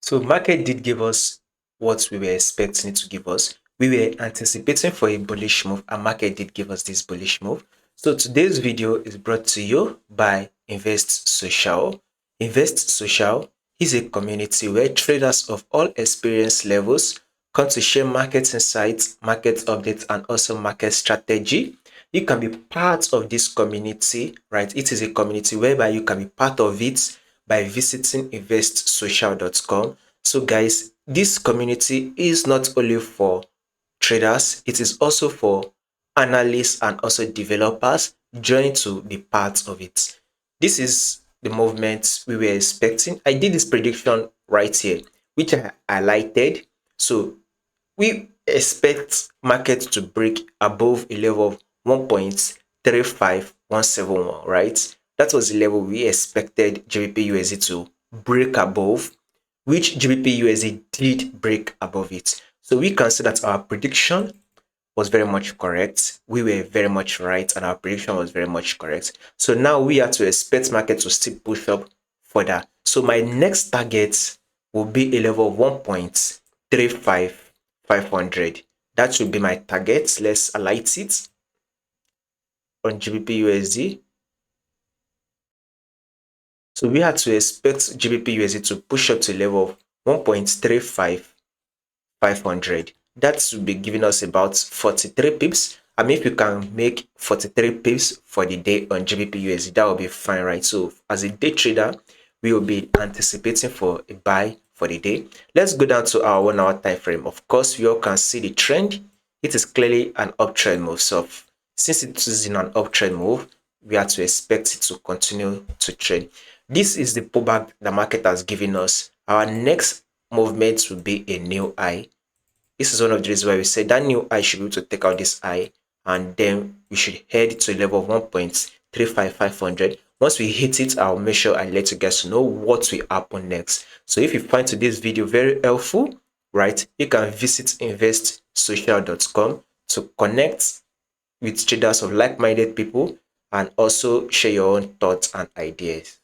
So market did give us what we were expecting it to give us. We were anticipating for a bullish move, and market did give us this bullish move. So today's video is brought to you by Invest Social. Invest Social is a community where traders of all experience levels come to share market insights, market updates, and also market strategy. You can be part of this community, right? It is a community whereby you can be part of it by visiting investsocial.com. So guys, this community is not only for traders, it is also for analysts and also developers join to be part of it. This is the movement we were expecting. I did this prediction right here, which I highlighted. So we expect market to break above a level of 1.35171, right? That was the level we expected GBPUSD to break above, which GBPUSD did break above it. So we can see that our prediction was very much correct. We were very much right, and our prediction was very much correct. So now we have to expect market to still push up further. So my next target will be a level of 1.35500. That should be my target. Let's highlight it on GBPUSD. So we had to expect GBPUSD to push up to a level of 1.35500. That should be giving us about 43 pips. I mean, if you can make 43 pips for the day on GBPUSD, that will be fine, right? So as a day trader, we will be anticipating for a buy for the day. Let's go down to our 1 hour time frame. Of course, we all can see the trend. It is clearly an uptrend move. So since it is in an uptrend move, we have to expect it to continue to trend. This is the pullback the market has given us. Our next movement will be a new high. This is one of the reasons why we said that new high should be able to take out this high, and then we should head to a level of 1.35500. Once we hit it, I'll make sure I let you guys know what will happen next. So if you find today's video very helpful, right, you can visit investsocial.com to connect with traders of like-minded people and also share your own thoughts and ideas.